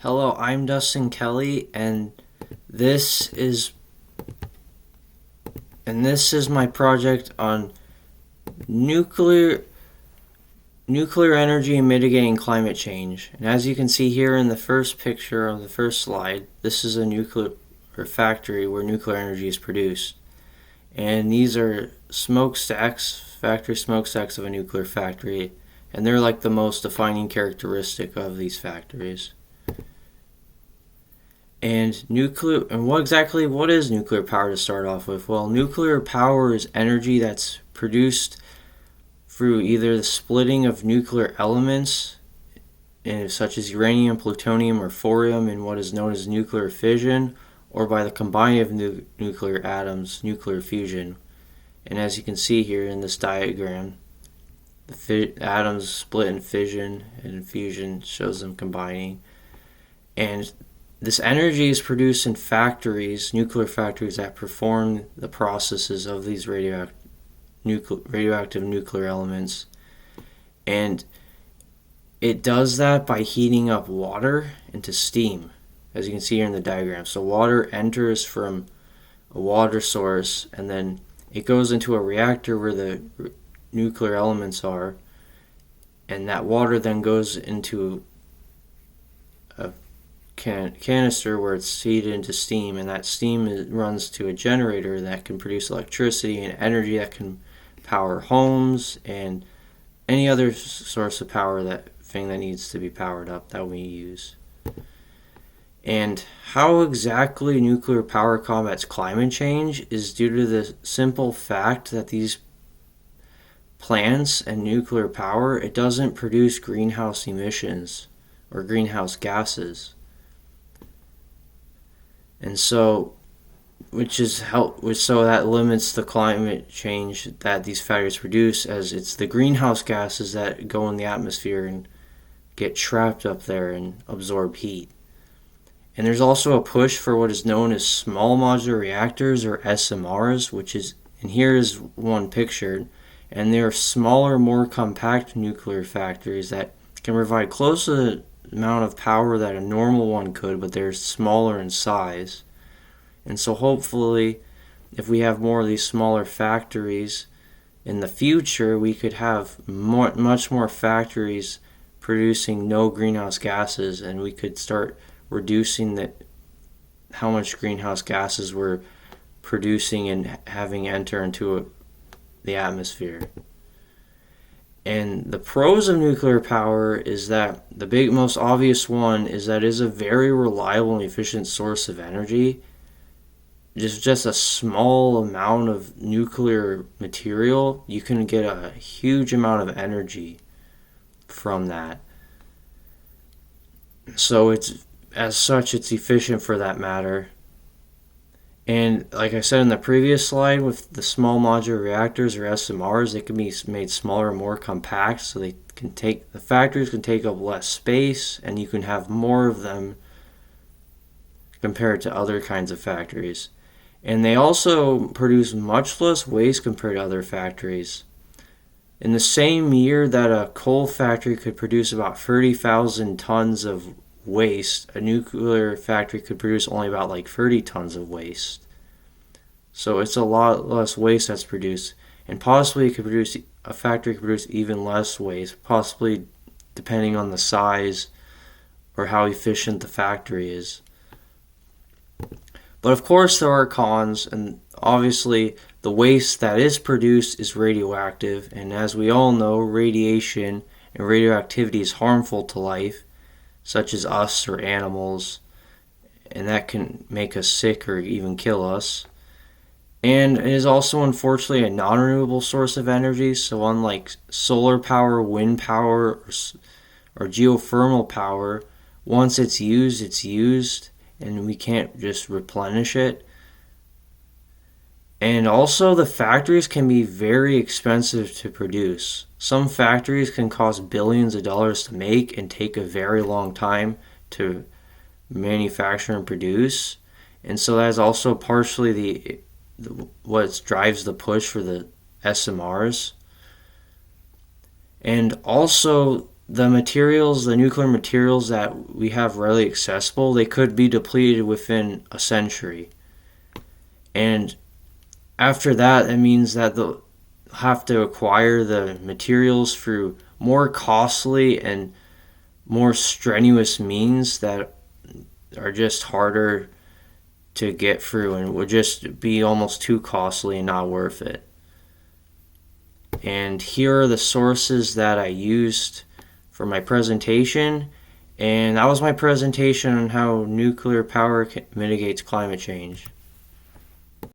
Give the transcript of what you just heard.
Hello, I'm Dustin Kelly, and this is this is my project on nuclear nuclear energy and mitigating climate change. And as you can see here in the first picture of the first slide, this is a nuclear factory where nuclear energy is produced. And these are factory smokestacks of a nuclear factory, and they're like the most defining characteristic of these factories. What is nuclear power to start off with? Well, nuclear power is energy that's produced through either the splitting of nuclear elements, such as uranium, plutonium, or thorium, in what is known as nuclear fission, or by the combining of nuclear atoms, nuclear fusion. And as you can see here in this diagram, the atoms split in fission, and fusion shows them combining. And this energy is produced in nuclear factories that perform the processes of these radioactive nuclear elements. And it does that by heating up water into steam, as you can see here in the diagram. So water enters from a water source, and then it goes into a reactor where the nuclear elements are, and that water then goes into a canister where it's heated into steam, and that steam runs to a generator that can produce electricity and energy that can power homes and any other source of power, that thing that needs to be powered up that we use. And how exactly nuclear power combats climate change is due to the simple fact that these plants and nuclear power, it doesn't produce greenhouse emissions or greenhouse gases. And so that limits the climate change that these factories produce, as it's the greenhouse gases that go in the atmosphere and get trapped up there and absorb heat. And there's also a push for what is known as small modular reactors, or SMRs, and here is one pictured, and they are smaller, more compact nuclear factories that can provide close to the amount of power that a normal one could, but they're smaller in size. And so hopefully, if we have more of these smaller factories in the future, we could have much more factories producing no greenhouse gases, and we could start reducing how much greenhouse gases we're producing and having enter into the atmosphere. And the pros of nuclear power is that the most obvious one is that it is a very reliable and efficient source of energy. Just a small amount of nuclear material, you can get a huge amount of energy from that. So it's efficient for that matter. And like I said in the previous slide, with the small modular reactors, or SMRs, they can be made smaller and more compact, so the factories can take up less space, and you can have more of them compared to other kinds of factories. And they also produce much less waste compared to other factories. In the same year that a coal factory could produce about 30,000 tons of waste, a nuclear factory could produce only about 30 tons of waste. So it's a lot less waste that's produced, and possibly a factory could produce even less waste, possibly depending on the size or how efficient the factory is. But of course there are cons, and obviously the waste that is produced is radioactive, and as we all know, radiation and radioactivity is harmful to life, such as us or animals, and that can make us sick or even kill us. And it is also unfortunately a non-renewable source of energy, so unlike solar power, wind power, or geothermal power, once it's used, and we can't just replenish it. And also the factories can be very expensive to produce. Some factories can cost billions of dollars to make and take a very long time to manufacture and produce. And so that is also partially what drives the push for the SMRs. And also the nuclear materials that we have readily accessible, they could be depleted within a century. And after that, it means that they'll have to acquire the materials through more costly and more strenuous means that are just harder to get through and would just be almost too costly and not worth it. And here are the sources that I used for my presentation. And that was my presentation on how nuclear power mitigates climate change.